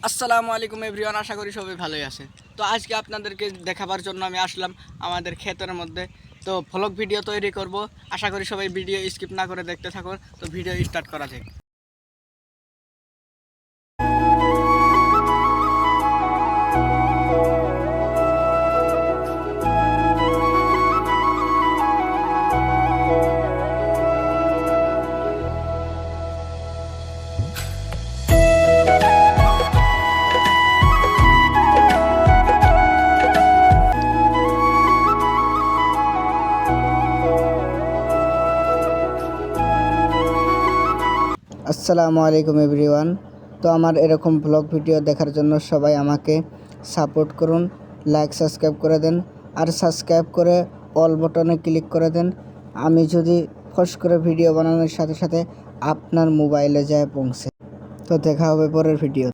আসসালামু আলাইকুম এভরিওয়ান, আশা করি সবাই ভালোই আছে। তো আজকে আপনাদেরকে দেখাবার জন্য আমি আসলাম আমাদের ক্ষেতের মধ্যে। তো ভ্লগ ভিডিও তৈরি করব, আশা করি সবাই ভিডিও স্কিপ না করে দেখতে থাকুন। তো ভিডিও স্টার্ট করা যাক। আসসালামু আলাইকুম এভরিওয়ান। তো আমার এরকম ব্লগ ভিডিও দেখার জন্য সবাই আমাকে সাপোর্ট করুন, লাইক সাবস্ক্রাইব করে দেন, আর সাবস্ক্রাইব করে অল বটনে ক্লিক করে দেন। আমি যদি ফস করে ভিডিও বানানোর সাথে সাথে আপনার মোবাইলে যায় পৌঁছে। তো দেখা হবে পরের ভিডিও।